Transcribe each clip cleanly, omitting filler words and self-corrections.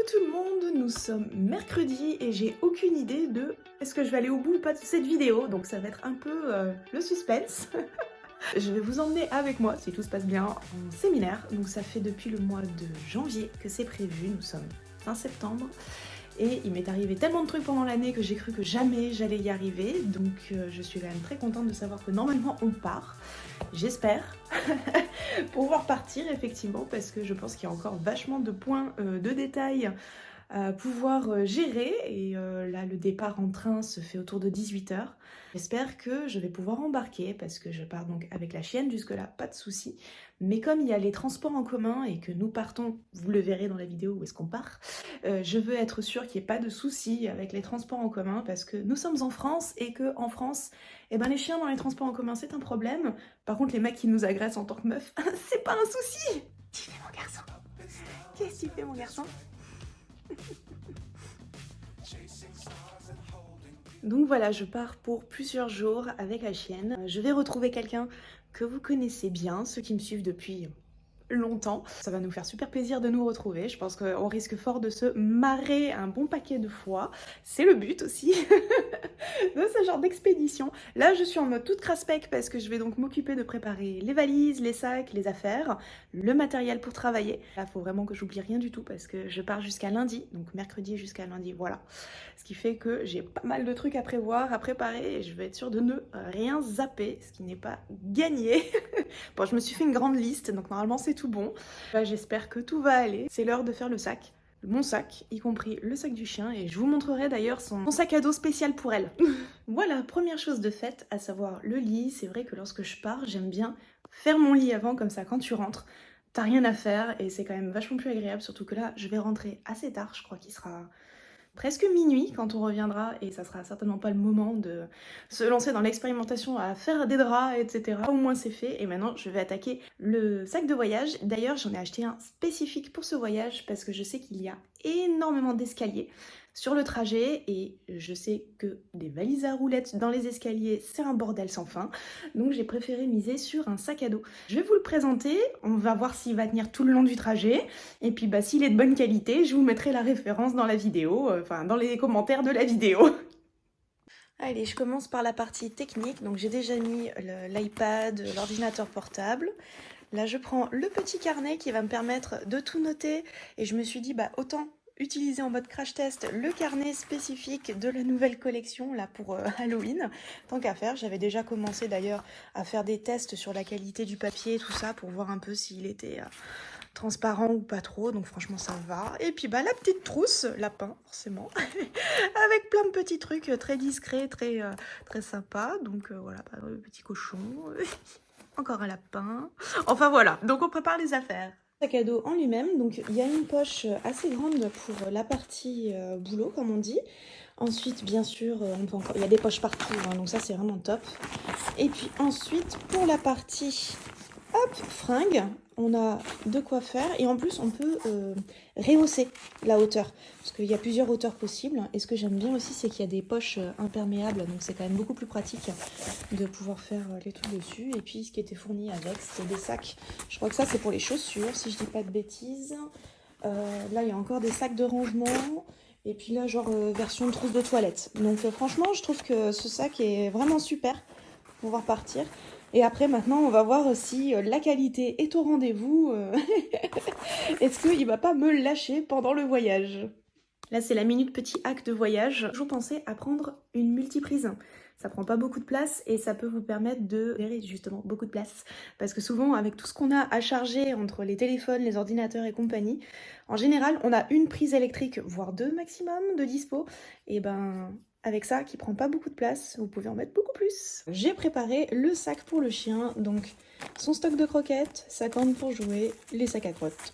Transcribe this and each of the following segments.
tout le monde, nous sommes mercredi et j'ai aucune idée de est-ce que je vais aller au bout ou pas de cette vidéo, donc ça va être un peu le suspense. Je vais vous emmener avec moi, si tout se passe bien, en séminaire. Donc ça fait depuis le mois de janvier que c'est prévu, nous sommes fin septembre. Et il m'est arrivé tellement de trucs pendant l'année que j'ai cru que jamais j'allais y arriver. Donc je suis quand même très contente de savoir que normalement on part. J'espère pouvoir partir effectivement parce que je pense qu'il y a encore vachement de points de détail à pouvoir gérer. Et là le départ en train se fait autour de 18 h. J'espère que je vais pouvoir embarquer parce que je pars donc avec la chienne jusque là, pas de souci. Mais comme il y a les transports en commun et que nous partons, vous le verrez dans la vidéo où est-ce qu'on part, je veux être sûre qu'il n'y ait pas de soucis avec les transports en commun parce que nous sommes en France et que en France, eh ben, les chiens dans les transports en commun c'est un problème. Par contre les mecs qui nous agressent en tant que meufs, c'est pas un souci. Qu'est-ce que tu fais mon garçon? Qu'est-ce que tu fais mon garçon? Donc voilà, je pars pour plusieurs jours avec la chienne. Je vais retrouver quelqu'un que vous connaissez bien, ceux qui me suivent depuis longtemps. Ça va nous faire super plaisir de nous retrouver. Je pense qu'on risque fort de se marrer un bon paquet de fois. C'est le but aussi de ce genre d'expédition. Là, je suis en mode toute craspec parce que je vais donc m'occuper de préparer les valises, les sacs, les affaires, le matériel pour travailler. Là, il faut vraiment que j'oublie rien du tout parce que je pars jusqu'à lundi, donc mercredi jusqu'à lundi, voilà. Ce qui fait que j'ai pas mal de trucs à prévoir, à préparer et je vais être sûre de ne rien zapper, ce qui n'est pas gagné. Bon, je me suis fait une grande liste, donc normalement c'est tout bon. J'espère que tout va aller. C'est l'heure de faire le sac. Mon sac, y compris le sac du chien, et je vous montrerai d'ailleurs son sac à dos spécial pour elle. Voilà, première chose de faite, à savoir le lit. C'est vrai que lorsque je pars, j'aime bien faire mon lit avant, comme ça quand tu rentres, t'as rien à faire et c'est quand même vachement plus agréable, surtout que là, je vais rentrer assez tard, je crois qu'il sera presque minuit quand on reviendra et ça sera certainement pas le moment de se lancer dans l'expérimentation à faire des draps, etc. Au moins c'est fait et maintenant je vais attaquer le sac de voyage. D'ailleurs j'en ai acheté un spécifique pour ce voyage parce que je sais qu'il y a énormément d'escaliers sur le trajet et je sais que des valises à roulettes dans les escaliers c'est un bordel sans fin, donc j'ai préféré miser sur un sac à dos. Je vais vous le présenter, on va voir s'il va tenir tout le long du trajet et puis bah s'il est de bonne qualité je vous mettrai la référence dans la vidéo, enfin dans les commentaires de la vidéo. Allez, je commence par la partie technique. Donc j'ai déjà mis l'iPad, l'ordinateur portable. Là je prends le petit carnet qui va me permettre de tout noter et je me suis dit bah autant utiliser en mode crash test le carnet spécifique de la nouvelle collection là pour Halloween. Tant qu'à faire, j'avais déjà commencé d'ailleurs à faire des tests sur la qualité du papier, tout ça, pour voir un peu s'il était transparent ou pas trop, donc franchement ça va. Et puis bah la petite trousse, lapin forcément, avec plein de petits trucs très discrets, très sympas. Donc voilà, le petit cochon, encore un lapin. Enfin voilà, donc on prépare les affaires. Sac à dos en lui-même, donc il y a une poche assez grande pour la partie boulot comme on dit. Ensuite bien sûr il y a des poches partout, hein, donc ça c'est vraiment top. Et puis ensuite pour la partie hop, fringues, on a de quoi faire et en plus on peut rehausser la hauteur parce qu'il y a plusieurs hauteurs possibles et ce que j'aime bien aussi c'est qu'il y a des poches imperméables, donc c'est quand même beaucoup plus pratique de pouvoir faire les trucs dessus. Et puis ce qui était fourni avec c'était des sacs, je crois que ça c'est pour les chaussures si je dis pas de bêtises. Là il y a encore des sacs de rangement et puis là genre version trousse de toilette, donc franchement je trouve que ce sac est vraiment super pour pouvoir partir. Et après, maintenant, on va voir si la qualité est au rendez-vous. Est-ce qu'il ne va pas me lâcher pendant le voyage? Là, c'est la minute petit hack de voyage. Je pensais à prendre une multiprise. Ça prend pas beaucoup de place et ça peut vous permettre de gérer justement beaucoup de place. Parce que souvent, avec tout ce qu'on a à charger entre les téléphones, les ordinateurs et compagnie, en général, on a une prise électrique, voire deux maximum de dispo. Et ben... avec ça, qui prend pas beaucoup de place, vous pouvez en mettre beaucoup plus. J'ai préparé le sac pour le chien, donc son stock de croquettes, sa corne pour jouer, les sacs à crottes,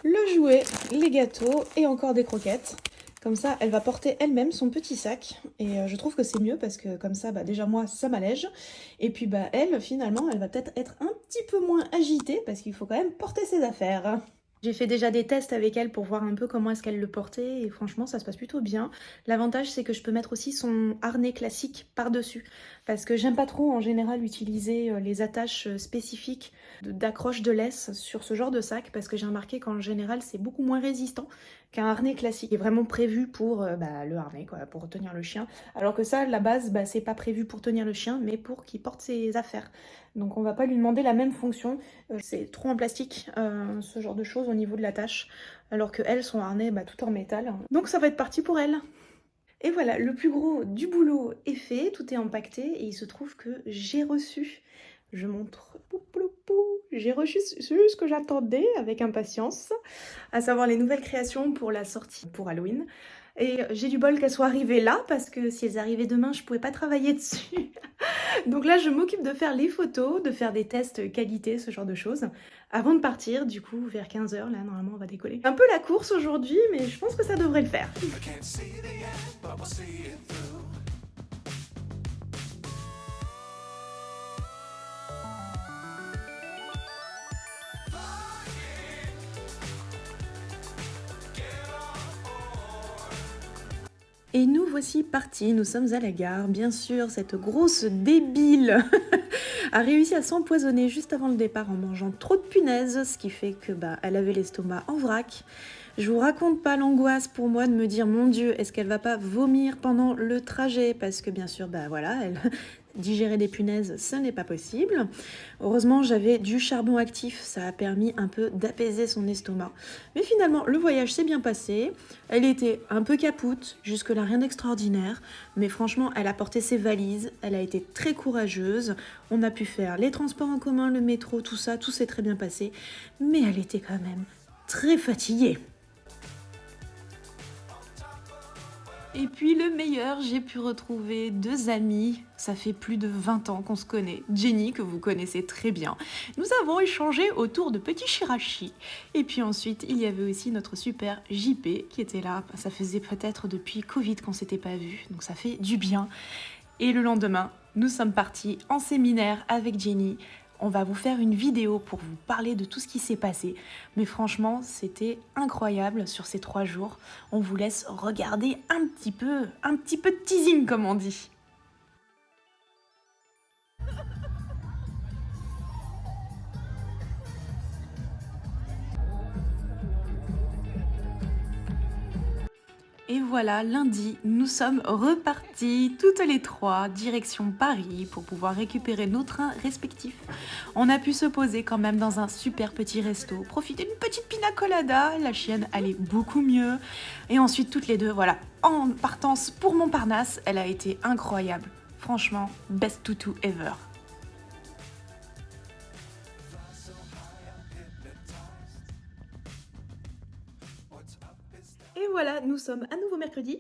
le jouet, les gâteaux et encore des croquettes. Comme ça, elle va porter elle-même son petit sac et je trouve que c'est mieux parce que comme ça, bah, déjà moi, ça m'allège. Et puis bah, elle, finalement, elle va peut-être être un petit peu moins agitée parce qu'il faut quand même porter ses affaires. J'ai fait déjà des tests avec elle pour voir un peu comment est-ce qu'elle le portait et franchement ça se passe plutôt bien. L'avantage c'est que je peux mettre aussi son harnais classique par-dessus parce que j'aime pas trop en général utiliser les attaches spécifiques d'accroche de laisse sur ce genre de sac parce que j'ai remarqué qu'en général c'est beaucoup moins résistant qu'un harnais classique est vraiment prévu pour le harnais, quoi, pour tenir le chien. Alors que ça, la base, c'est pas prévu pour tenir le chien, mais pour qu'il porte ses affaires. Donc on va pas lui demander la même fonction. C'est trop en plastique, ce genre de choses au niveau de la tâche. Alors que elle, son harnais, tout en métal. Donc ça va être parti pour elle. Et voilà, le plus gros du boulot est fait, tout est empaqueté et il se trouve que j'ai reçu, je montre, j'ai reçu ce que j'attendais avec impatience, à savoir les nouvelles créations pour la sortie pour Halloween. Et j'ai du bol qu'elles soient arrivées là, parce que si elles arrivaient demain, je pouvais pas travailler dessus. Donc là, je m'occupe de faire les photos, de faire des tests qualité, ce genre de choses, avant de partir, du coup, vers 15 h, là, normalement, on va décoller. Un peu la course aujourd'hui, mais je pense que ça devrait le faire. Et nous voici partis, nous sommes à la gare. Bien sûr, cette grosse débile a réussi à s'empoisonner juste avant le départ en mangeant trop de punaises, ce qui fait que elle avait l'estomac en vrac. Je vous raconte pas l'angoisse pour moi de me dire, mon Dieu, est-ce qu'elle va pas vomir pendant le trajet? Parce que bien sûr, voilà, elle digérer des punaises, ce n'est pas possible. Heureusement, j'avais du charbon actif, ça a permis un peu d'apaiser son estomac. Mais finalement, le voyage s'est bien passé. Elle était un peu capoute, jusque-là rien d'extraordinaire. Mais franchement, elle a porté ses valises, elle a été très courageuse. On a pu faire les transports en commun, le métro, tout ça, tout s'est très bien passé. Mais elle était quand même très fatiguée. Et puis le meilleur, j'ai pu retrouver 2 amis, ça fait plus de 20 ans qu'on se connaît, Jenny que vous connaissez très bien. Nous avons échangé autour de petits shirashi. Et puis ensuite, il y avait aussi notre super JP qui était là, ça faisait peut-être depuis Covid qu'on s'était pas vu, donc ça fait du bien. Et le lendemain, nous sommes partis en séminaire avec Jenny. On va vous faire une vidéo pour vous parler de tout ce qui s'est passé. Mais franchement, c'était incroyable sur ces 3 jours. On vous laisse regarder un petit peu de teasing comme on dit. Et voilà, lundi, nous sommes repartis, toutes les 3, direction Paris, pour pouvoir récupérer nos trains respectifs. On a pu se poser quand même dans un super petit resto, profiter d'une petite pina colada, la chienne allait beaucoup mieux. Et ensuite, toutes les deux, voilà, en partance pour Montparnasse, elle a été incroyable. Franchement, best toutou ever. Et voilà, nous sommes à nouveau mercredi.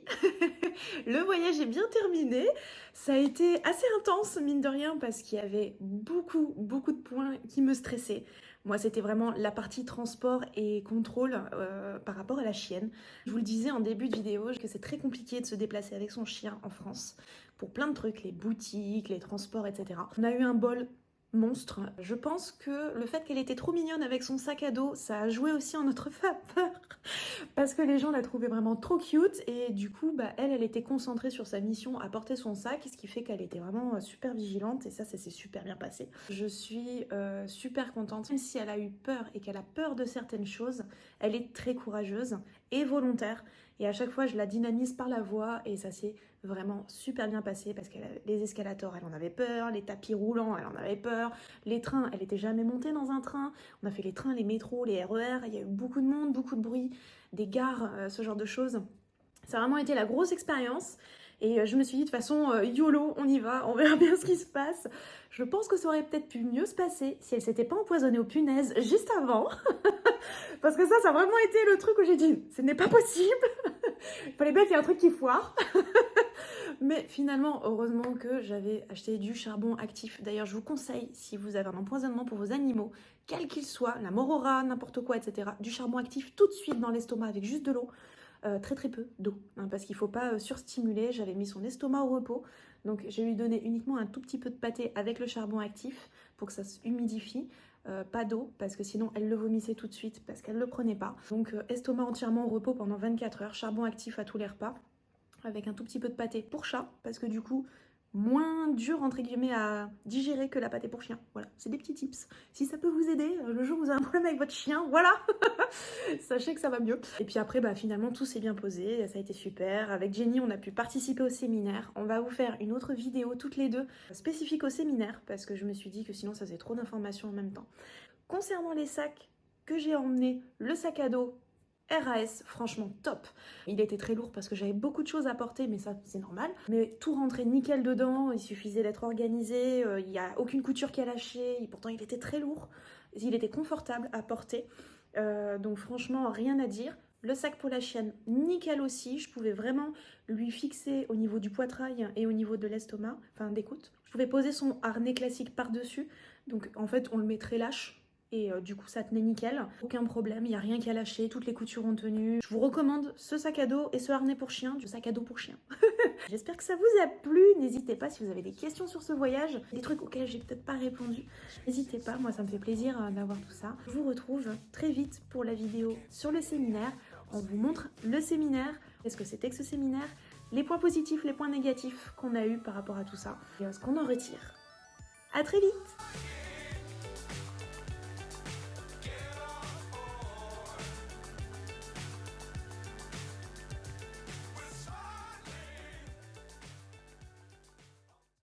Le voyage est bien terminé. Ça a été assez intense, mine de rien, parce qu'il y avait beaucoup de points qui me stressaient. Moi, c'était vraiment la partie transport et contrôle par rapport à la chienne. Je vous le disais en début de vidéo, que c'est très compliqué de se déplacer avec son chien en France pour plein de trucs, les boutiques, les transports, etc. On a eu un bol monstre. Je pense que le fait qu'elle était trop mignonne avec son sac à dos, ça a joué aussi en notre faveur. Parce que les gens la trouvaient vraiment trop cute et du coup, elle était concentrée sur sa mission à porter son sac, ce qui fait qu'elle était vraiment super vigilante et ça s'est super bien passé. Je suis super contente. Même si elle a eu peur et qu'elle a peur de certaines choses, elle est très courageuse et volontaire. Et à chaque fois, je la dynamise par la voix et ça s'est vraiment super bien passé parce que les escalators, elle en avait peur, les tapis roulants, elle en avait peur, les trains, elle n'était jamais montée dans un train. On a fait les trains, les métros, les RER, il y a eu beaucoup de monde, beaucoup de bruit, des gares, ce genre de choses. Ça a vraiment été la grosse expérience. Et je me suis dit, de toute façon, YOLO, on y va, on verra bien ce qui se passe. Je pense que ça aurait peut-être pu mieux se passer si elle s'était pas empoisonnée aux punaises juste avant. Parce que ça a vraiment été le truc où j'ai dit, ce n'est pas possible. Il fallait bien qu'il y ait un truc qui foire. Mais finalement, heureusement que j'avais acheté du charbon actif. D'ailleurs, je vous conseille, si vous avez un empoisonnement pour vos animaux, quel qu'il soit, la mort au rat, n'importe quoi, etc., du charbon actif tout de suite dans l'estomac avec juste de l'eau. Très peu d'eau, parce qu'il ne faut pas surstimuler. J'avais mis son estomac au repos, donc j'ai lui donné uniquement un tout petit peu de pâté avec le charbon actif pour que ça s'humidifie. Pas d'eau, parce que sinon elle le vomissait tout de suite, parce qu'elle ne le prenait pas. Donc estomac entièrement au repos pendant 24 heures, charbon actif à tous les repas, avec un tout petit peu de pâté pour chat, parce que du coup, moins dur entre guillemets à digérer que la pâté pour chien. Voilà, c'est des petits tips. Si ça peut vous aider, le jour où vous avez un problème avec votre chien, voilà, sachez que ça va mieux. Et puis après, finalement, tout s'est bien posé, ça a été super. Avec Jenny, on a pu participer au séminaire. On va vous faire une autre vidéo toutes les deux, spécifique au séminaire, parce que je me suis dit que sinon ça faisait trop d'informations en même temps. Concernant les sacs que j'ai emmenés, le sac à dos RAS, franchement top. Il était très lourd parce que j'avais beaucoup de choses à porter, mais ça c'est normal. Mais tout rentrait nickel dedans, il suffisait d'être organisé, il n'y a aucune couture qui a lâché, et pourtant il était très lourd, il était confortable à porter. Donc franchement rien à dire. Le sac pour la chienne, nickel aussi, je pouvais vraiment lui fixer au niveau du poitrail et au niveau de l'estomac, enfin des côtes. Je pouvais poser son harnais classique par-dessus, donc en fait on le met très lâche. Et du coup ça tenait nickel, aucun problème, il n'y a rien qui a lâché, toutes les coutures ont tenu. Je vous recommande ce sac à dos et ce harnais pour chien, du sac à dos pour chien. J'espère que ça vous a plu, n'hésitez pas si vous avez des questions sur ce voyage, des trucs auxquels j'ai peut-être pas répondu. N'hésitez pas, moi ça me fait plaisir d'avoir tout ça. Je vous retrouve très vite pour la vidéo sur le séminaire. On vous montre le séminaire, qu'est-ce que c'était que ce séminaire, les points positifs, les points négatifs qu'on a eu par rapport à tout ça, et ce qu'on en retire. À très vite!